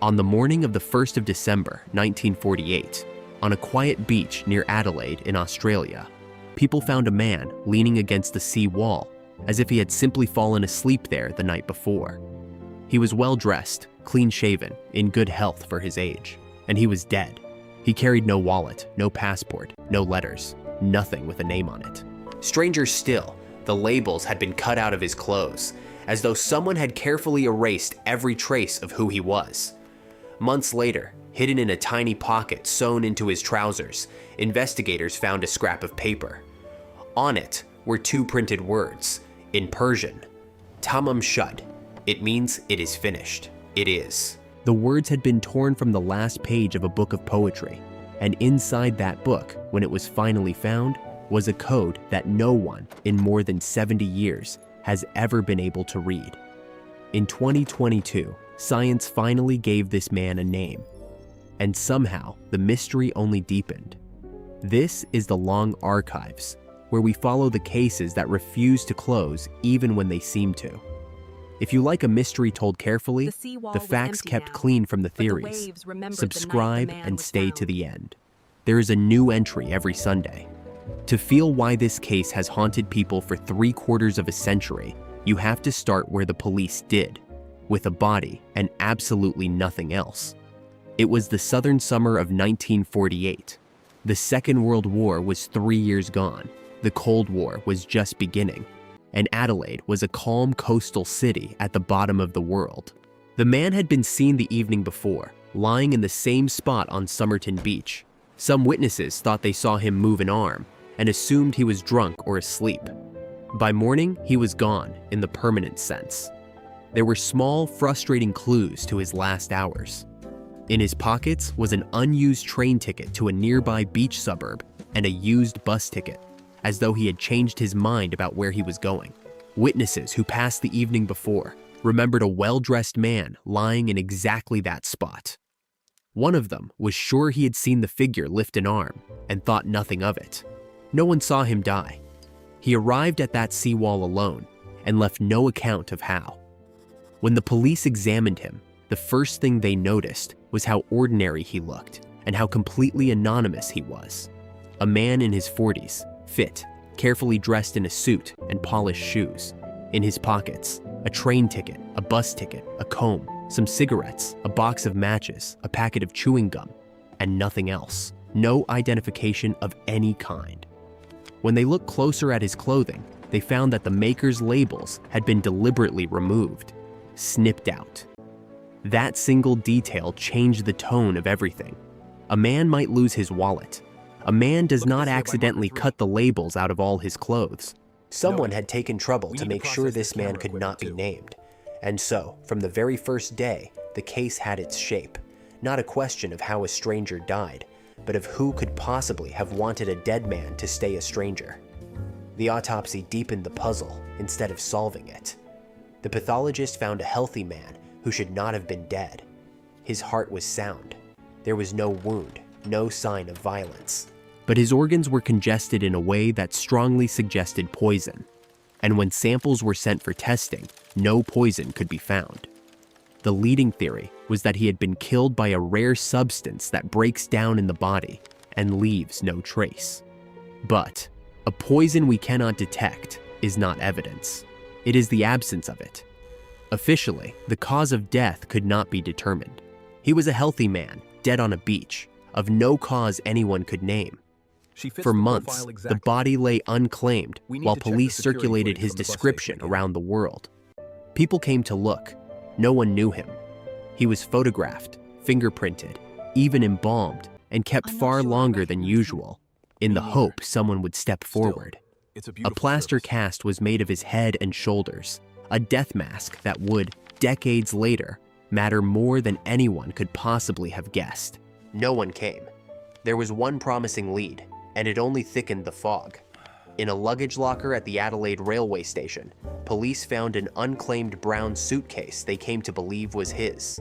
On the morning of the 1st of December, 1948, on a quiet beach near Adelaide in Australia, people found a man leaning against the sea wall as if he had simply fallen asleep there the night before. He was well-dressed, clean-shaven, in good health for his age, and he was dead. He carried no wallet, no passport, no letters, nothing with a name on it. Stranger still, the labels had been cut out of his clothes, as though someone had carefully erased every trace of who he was. Months later, hidden in a tiny pocket sewn into his trousers, investigators found a scrap of paper. On it were two printed words, in Persian, Tamam Shud. It means it is finished. It is. The words had been torn from the last page of a book of poetry, and inside that book, when it was finally found, was a code that no one in more than 70 years has ever been able to read. In 2022, science finally gave this man a name, and somehow the mystery only deepened. This is the Long Archives, where we follow the cases that refuse to close even when they seem to. If you like a mystery told carefully, the facts kept clean from the theories, subscribe and stay to the end. There is a new entry every Sunday. To feel why this case has haunted people for 3/4 of a century, you have to start where the police did, with a body and absolutely nothing else. It was the southern summer of 1948. The Second World War was 3 years gone. The Cold War was just beginning, and Adelaide was a calm coastal city at the bottom of the world. The man had been seen the evening before, lying in the same spot on Somerton Beach. Some witnesses thought they saw him move an arm and assumed he was drunk or asleep. By morning, he was gone in the permanent sense. There were small, frustrating clues to his last hours. In his pockets was an unused train ticket to a nearby beach suburb and a used bus ticket, as though he had changed his mind about where he was going. Witnesses who passed the evening before remembered a well-dressed man lying in exactly that spot. One of them was sure he had seen the figure lift an arm and thought nothing of it. No one saw him die. He arrived at that seawall alone and left no account of how. When the police examined him, the first thing they noticed was how ordinary he looked and how completely anonymous he was. A man in his 40s, fit, carefully dressed in a suit and polished shoes. In his pockets, a train ticket, a bus ticket, a comb, some cigarettes, a box of matches, a packet of chewing gum, and nothing else. No identification of any kind. When they looked closer at his clothing, they found that the maker's labels had been deliberately removed, snipped out. That single detail changed the tone of everything. A man might lose his wallet. A man does not accidentally cut the labels out of all his clothes. Someone had taken trouble to make sure this man could not be named. And so, from the very first day, the case had its shape. Not a question of how a stranger died, but of who could possibly have wanted a dead man to stay a stranger. The autopsy deepened the puzzle instead of solving it. The pathologist found a healthy man who should not have been dead. His heart was sound. There was no wound, no sign of violence. But his organs were congested in a way that strongly suggested poison. And when samples were sent for testing, no poison could be found. The leading theory was that he had been killed by a rare substance that breaks down in the body and leaves no trace. But a poison we cannot detect is not evidence. It is the absence of it. Officially, the cause of death could not be determined. He was a healthy man, dead on a beach, of no cause anyone could name. For months, the body lay unclaimed while police circulated his description around the world. People came to look. No one knew him. He was photographed, fingerprinted, even embalmed, and kept far longer than usual, in the hope someone would step forward. A plaster cast was made of his head and shoulders, a death mask that would, decades later, matter more than anyone could possibly have guessed. No one came. There was one promising lead, and it only thickened the fog. In a luggage locker at the Adelaide railway station, police found an unclaimed brown suitcase they came to believe was his.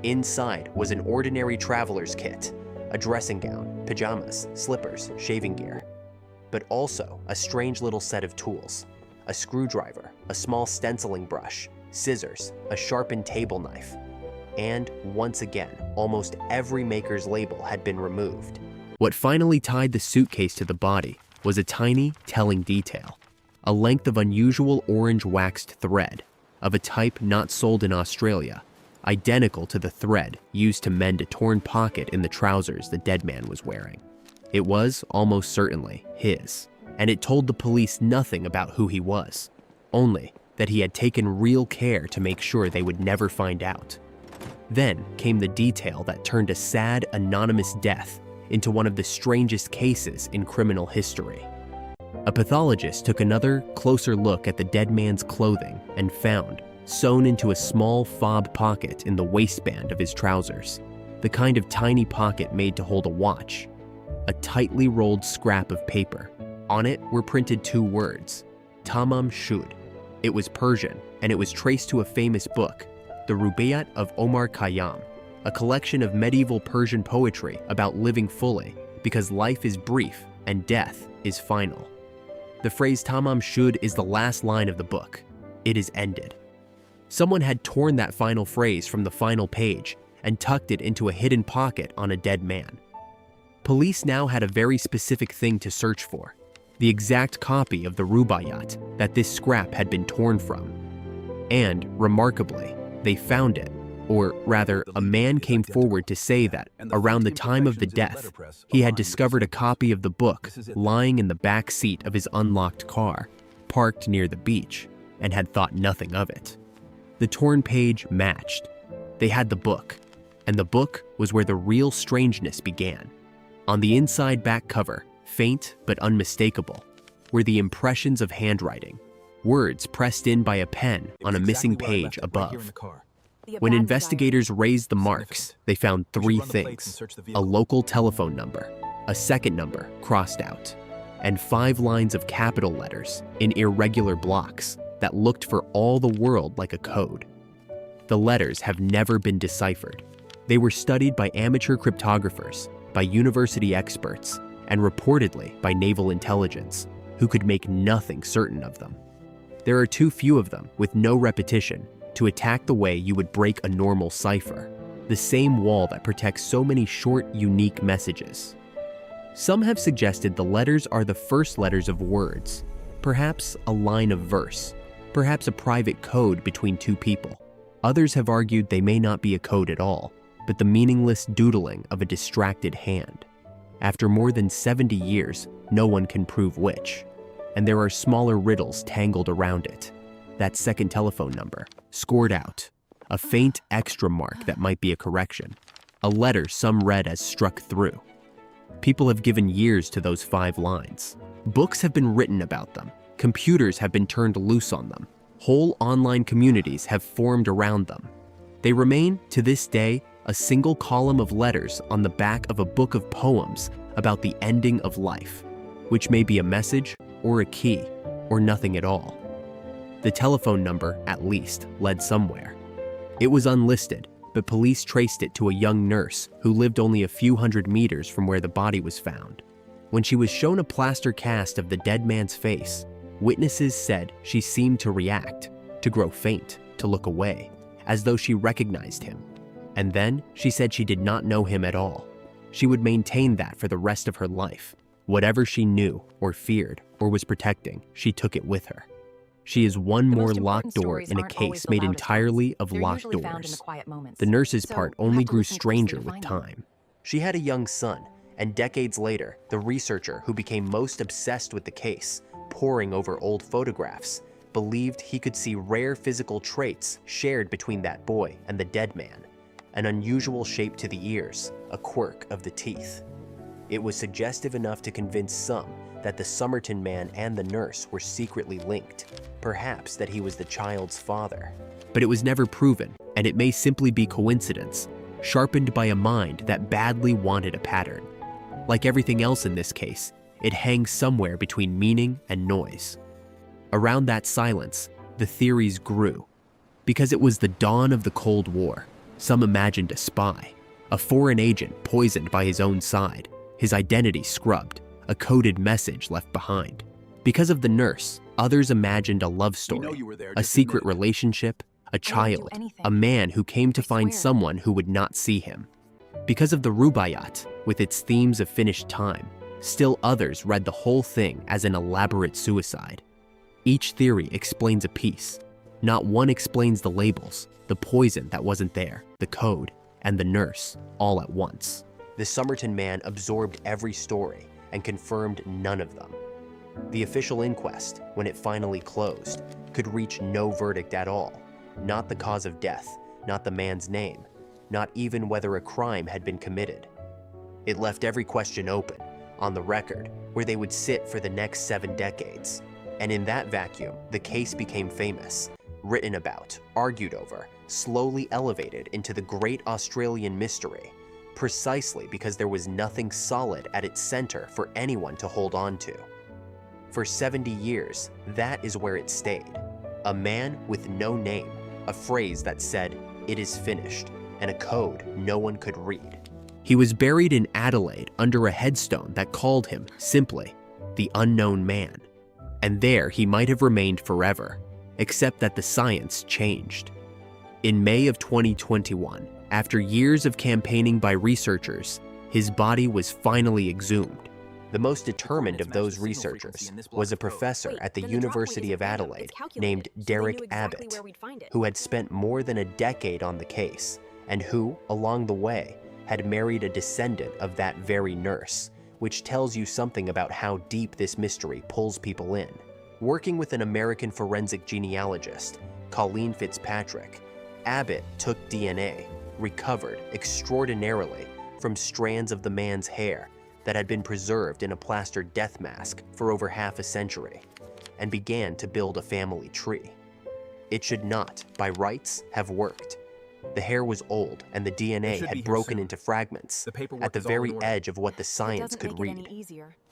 Inside was an ordinary traveler's kit, a dressing gown, pajamas, slippers, shaving gear, but also a strange little set of tools: a screwdriver, a small stenciling brush, scissors, a sharpened table knife. and once again, almost every maker's label had been removed. What finally tied the suitcase to the body was a tiny, telling detail. A length of unusual orange waxed thread, of a type not sold in Australia, identical to the thread used to mend a torn pocket in the trousers the dead man was wearing. It was, almost certainly, his, and it told the police nothing about who he was, only that he had taken real care to make sure they would never find out. Then came the detail that turned a sad, anonymous death into one of the strangest cases in criminal history. A pathologist took another, closer look at the dead man's clothing and found, sewn into a small fob pocket in the waistband of his trousers, the kind of tiny pocket made to hold a watch, a tightly rolled scrap of paper. On it were printed two words, Tamam Shud. It was Persian, and it was traced to a famous book, the Rubáiyát of Omar Khayyám, a collection of medieval Persian poetry about living fully because life is brief and death is final. The phrase Tamám Shud is the last line of the book. It is ended. Someone had torn that final phrase from the final page and tucked it into a hidden pocket on a dead man. Police now had a very specific thing to search for, the exact copy of the Rubáiyát that this scrap had been torn from. And, remarkably, they found it. Or rather, a man came forward to say that, around the time of the death, he had discovered a copy of the book lying in the back seat of his unlocked car, parked near the beach, and had thought nothing of it. The torn page matched. They had the book, and the book was where the real strangeness began. On the inside back cover, faint but unmistakable, were the impressions of handwriting, words pressed in by a pen on a missing page above. When investigators raised the marks, they found three things: a local telephone number, a second number crossed out, and 5 lines of capital letters in irregular blocks that looked for all the world like a code. The letters have never been deciphered. They were studied by amateur cryptographers, by university experts, and reportedly by naval intelligence, who could make nothing certain of them. There are too few of them, with no repetition, to attack the way you would break a normal cipher, the same wall that protects so many short, unique messages. Some have suggested the letters are the first letters of words, perhaps a line of verse, perhaps a private code between two people. Others have argued they may not be a code at all, but the meaningless doodling of a distracted hand. After more than 70 years, no one can prove which, and there are smaller riddles tangled around it. That second telephone number, scored out, a faint extra mark that might be a correction, a letter some read as struck through. People have given years to those 5 lines. Books have been written about them, computers have been turned loose on them, whole online communities have formed around them. They remain, to this day, a single column of letters on the back of a book of poems about the ending of life, which may be a message or a key, or nothing at all. The telephone number, at least, led somewhere. It was unlisted, but police traced it to a young nurse who lived only a few hundred meters from where the body was found. When she was shown a plaster cast of the dead man's face, witnesses said she seemed to react, to grow faint, to look away, as though she recognized him. And then she said she did not know him at all. She would maintain that for the rest of her life. Whatever she knew, or feared, or was protecting, she took it with her. She is one more locked door in a case made entirely of locked doors. The nurse's part only grew stranger with time. She had a young son, and decades later, the researcher who became most obsessed with the case, poring over old photographs, believed he could see rare physical traits shared between that boy and the dead man. An unusual shape to the ears, a quirk of the teeth. It was suggestive enough to convince some that the Somerton Man and the nurse were secretly linked, perhaps that he was the child's father. But it was never proven, and it may simply be coincidence, sharpened by a mind that badly wanted a pattern. Like everything else in this case, it hangs somewhere between meaning and noise. Around that silence, the theories grew. Because it was the dawn of the Cold War, some imagined a spy, a foreign agent poisoned by his own side, his identity scrubbed, a coded message left behind. Because of the nurse, others imagined a love story, a secret relationship, a child, a man who came to find someone who would not see him. Because of the Rubáiyát, with its themes of finished time, still others read the whole thing as an elaborate suicide. Each theory explains a piece. Not one explains the labels, the poison that wasn't there, the code, and the nurse, all at once. The Somerton Man absorbed every story and confirmed none of them. The official inquest, when it finally closed, could reach no verdict at all. Not the cause of death, not the man's name, not even whether a crime had been committed. It left every question open, on the record, where they would sit for the next 7 decades. And in that vacuum, the case became famous, written about, argued over, slowly elevated into the great Australian mystery, precisely because there was nothing solid at its center for anyone to hold on to. For 70 years, that is where it stayed. A man with no name, a phrase that said, "It is finished," and a code no one could read. He was buried in Adelaide under a headstone that called him, simply, the Unknown Man. And there he might have remained forever, except that the science changed. In May of 2021, after years of campaigning by researchers, his body was finally exhumed. The most determined of those researchers was a professor at the University of Adelaide named Derek Abbott, who had spent more than a decade on the case, and who, along the way, had married a descendant of that very nurse, which tells you something about how deep this mystery pulls people in. Working with an American forensic genealogist, Colleen Fitzpatrick, Abbott took DNA, recovered extraordinarily from strands of the man's hair that had been preserved in a plaster death mask for over half a century, and began to build a family tree. It should not, by rights, have worked. The hair was old, and the DNA had broken into fragments at the very edge of what the science could read.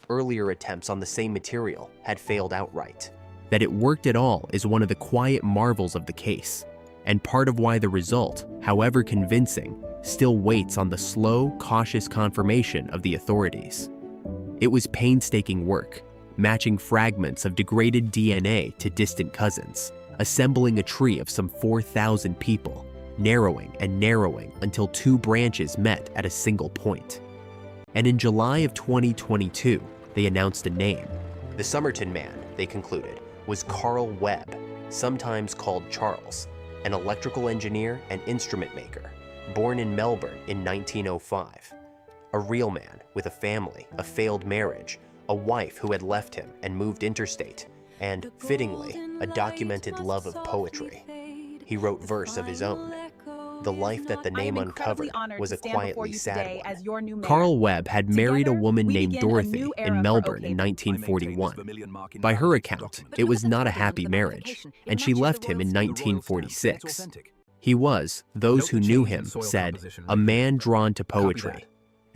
Earlier attempts on the same material had failed outright. That it worked at all is one of the quiet marvels of the case, and part of why the result, however convincing, still waits on the slow, cautious confirmation of the authorities. It was painstaking work, matching fragments of degraded DNA to distant cousins, assembling a tree of some 4,000 people, narrowing and narrowing until 2 branches met at a single point. And in July of 2022, they announced a name. The Somerton Man, they concluded, was Carl Webb, sometimes called Charles, an electrical engineer and instrument maker, born in Melbourne in 1905. A real man with a family, a failed marriage, a wife who had left him and moved interstate, and, fittingly, a documented love of poetry. He wrote verse of his own. The life that the name uncovered was a quietly sad one. Carl Webb had married a woman named Dorothy in Melbourne in 1941. By her account, it was not a happy marriage, and she left him in 1946. He was, those who knew him said, a man drawn to poetry,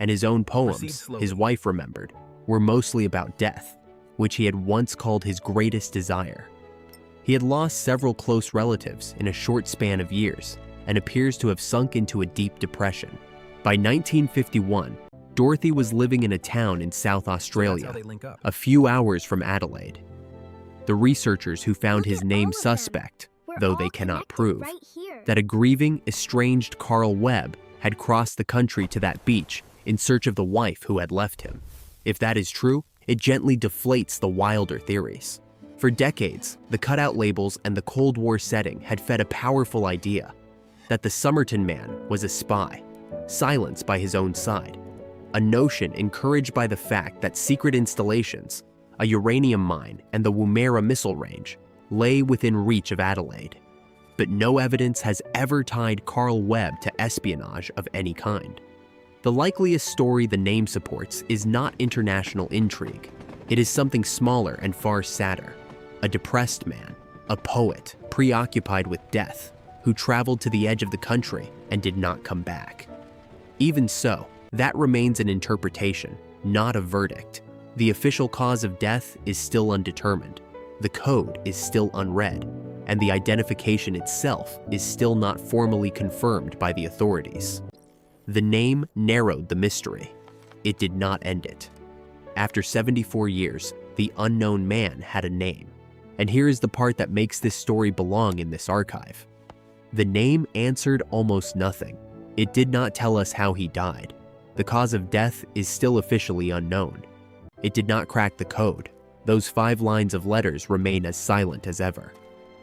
and his own poems, his wife remembered, were mostly about death, which he had once called his greatest desire. He had lost several close relatives in a short span of years, and appears to have sunk into a deep depression. By 1951, Dorothy was living in a town in South Australia, a few hours from Adelaide. The researchers who found his name suspect, though they cannot prove, that a grieving, estranged Carl Webb had crossed the country to that beach in search of the wife who had left him. If that is true, it gently deflates the wilder theories. For decades, the cutout labels and the Cold War setting had fed a powerful idea that the Somerton Man was a spy, silenced by his own side, a notion encouraged by the fact that secret installations, a uranium mine, and the Woomera missile range lay within reach of Adelaide. But no evidence has ever tied Carl Webb to espionage of any kind. The likeliest story the name supports is not international intrigue. It is something smaller and far sadder. A depressed man, a poet preoccupied with death, who traveled to the edge of the country and did not come back. Even so, that remains an interpretation, not a verdict. The official cause of death is still undetermined, the code is still unread, and the identification itself is still not formally confirmed by the authorities. The name narrowed the mystery. It did not end it. After 74 years, the unknown man had a name. And here is the part that makes this story belong in this archive. The name answered almost nothing. It did not tell us how he died. The cause of death is still officially unknown. It did not crack the code. Those 5 lines of letters remain as silent as ever.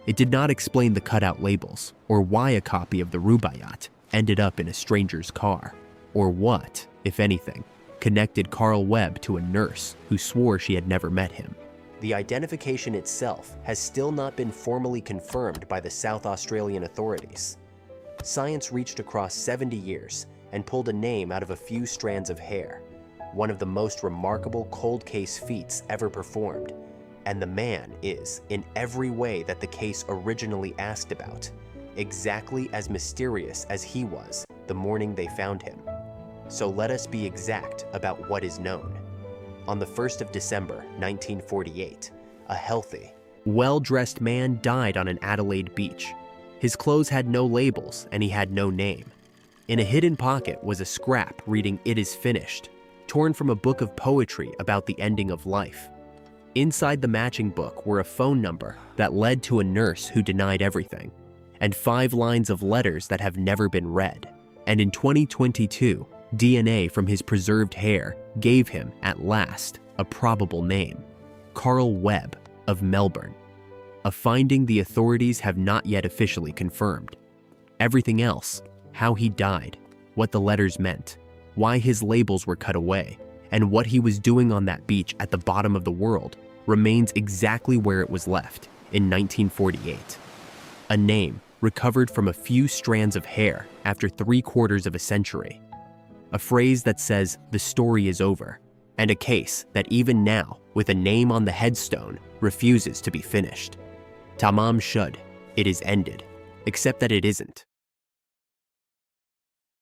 It did not explain the cutout labels, or why a copy of the Rubáiyát ended up in a stranger's car, or what, if anything, connected Carl Webb to a nurse who swore she had never met him. The identification itself has still not been formally confirmed by the South Australian authorities. Science reached across 70 years and pulled a name out of a few strands of hair, one of the most remarkable cold case feats ever performed, and the man is, in every way that the case originally asked about, exactly as mysterious as he was the morning they found him. So let us be exact about what is known. On the 1st of December, 1948, a healthy, well-dressed man died on an Adelaide beach. His clothes had no labels and he had no name. In a hidden pocket was a scrap reading "It is finished," torn from a book of poetry about the ending of life. Inside the matching book were a phone number that led to a nurse who denied everything, and 5 lines of letters that have never been read. And in 2022, DNA from his preserved hair gave him, at last, a probable name: Carl Webb of Melbourne. A finding the authorities have not yet officially confirmed. Everything else, how he died, what the letters meant, why his labels were cut away, and what he was doing on that beach at the bottom of the world, remains exactly where it was left in 1948. A name recovered from a few strands of hair after 3/4 of a century. A phrase that says the story is over, and a case that even now, with a name on the headstone, refuses to be finished. Tamam Shud, it is ended, except that it isn't.